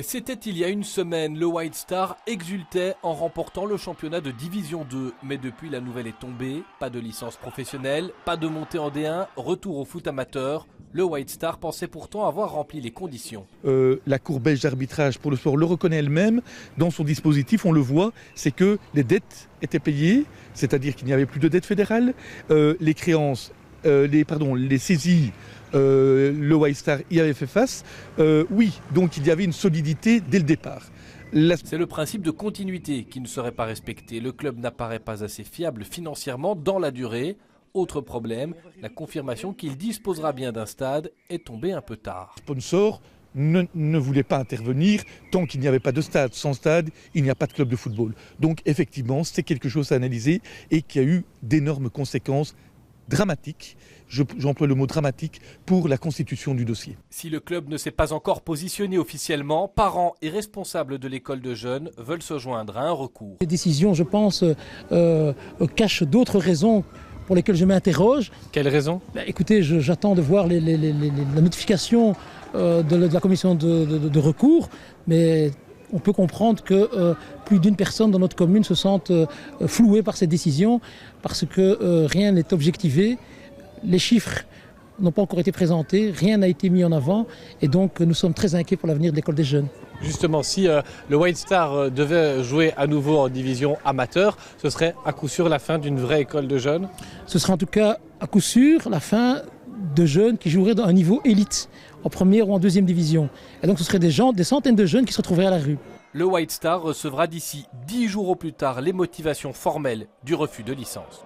C'était il y a une semaine, le White Star exultait en remportant le championnat de Division 2. Mais depuis, la nouvelle est tombée. Pas de licence professionnelle, pas de montée en D1, retour au foot amateur. Le White Star pensait pourtant avoir rempli les conditions. La Cour belge d'arbitrage pour le sport le reconnaît elle-même. Dans son dispositif, on le voit, c'est que les dettes étaient payées, c'est-à-dire qu'il n'y avait plus de dette fédérale. Les créances, les saisies, le White Star y avait fait face. Oui, donc il y avait une solidité dès le départ. C'est le principe de continuité qui ne serait pas respecté. Le club n'apparaît pas assez fiable financièrement dans la durée. Autre problème, la confirmation qu'il disposera bien d'un stade est tombée un peu tard. Le sponsor ne voulait pas intervenir tant qu'il n'y avait pas de stade. Sans stade, il n'y a pas de club de football. Donc effectivement, c'est quelque chose à analyser et qui a eu d'énormes conséquences dramatiques, j'emploie le mot dramatique, pour la constitution du dossier. Si le club ne s'est pas encore positionné officiellement, parents et responsables de l'école de jeunes veulent se joindre à un recours. Les décisions, je pense, cachent d'autres raisons pour lesquelles je m'interroge. Quelles raisons ? Écoutez, j'attends de voir la notification de la commission de recours, mais on peut comprendre que plus d'une personne dans notre commune se sente flouée par cette décision parce que rien n'est objectivé, les chiffres n'ont pas encore été présentés, rien n'a été mis en avant et donc nous sommes très inquiets pour l'avenir de l'école des jeunes. Justement, si le White Star devait jouer à nouveau en division amateur, ce serait à coup sûr la fin d'une vraie école de jeunes ? Ce sera en tout cas à coup sûr la fin de jeunes qui joueraient dans un niveau élite, en première ou en deuxième division. Et donc ce seraient des centaines de jeunes qui se retrouveraient à la rue. Le White Star recevra d'ici 10 jours au plus tard les motivations formelles du refus de licence.